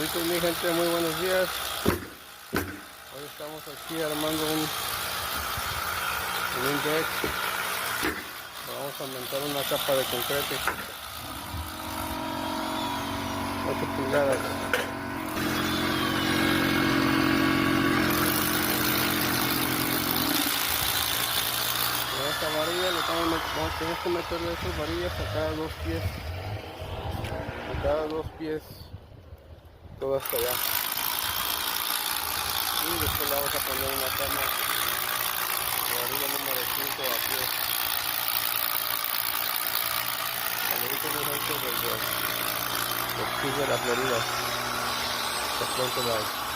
Saluditos mi gente, muy buenos días. Hoy estamos aquí armando un deck. Vamos a montar una capa de concreto 8 pulgadas. Con esta varilla tenemos que meterle esas varillas a cada dos pies. A cada dos pies. Todo hasta allá. Y después le vamos a poner una cama de varilla número 5 a pie. Saluditos muy gente desde los pies de la Florida. Hasta pronto, bye.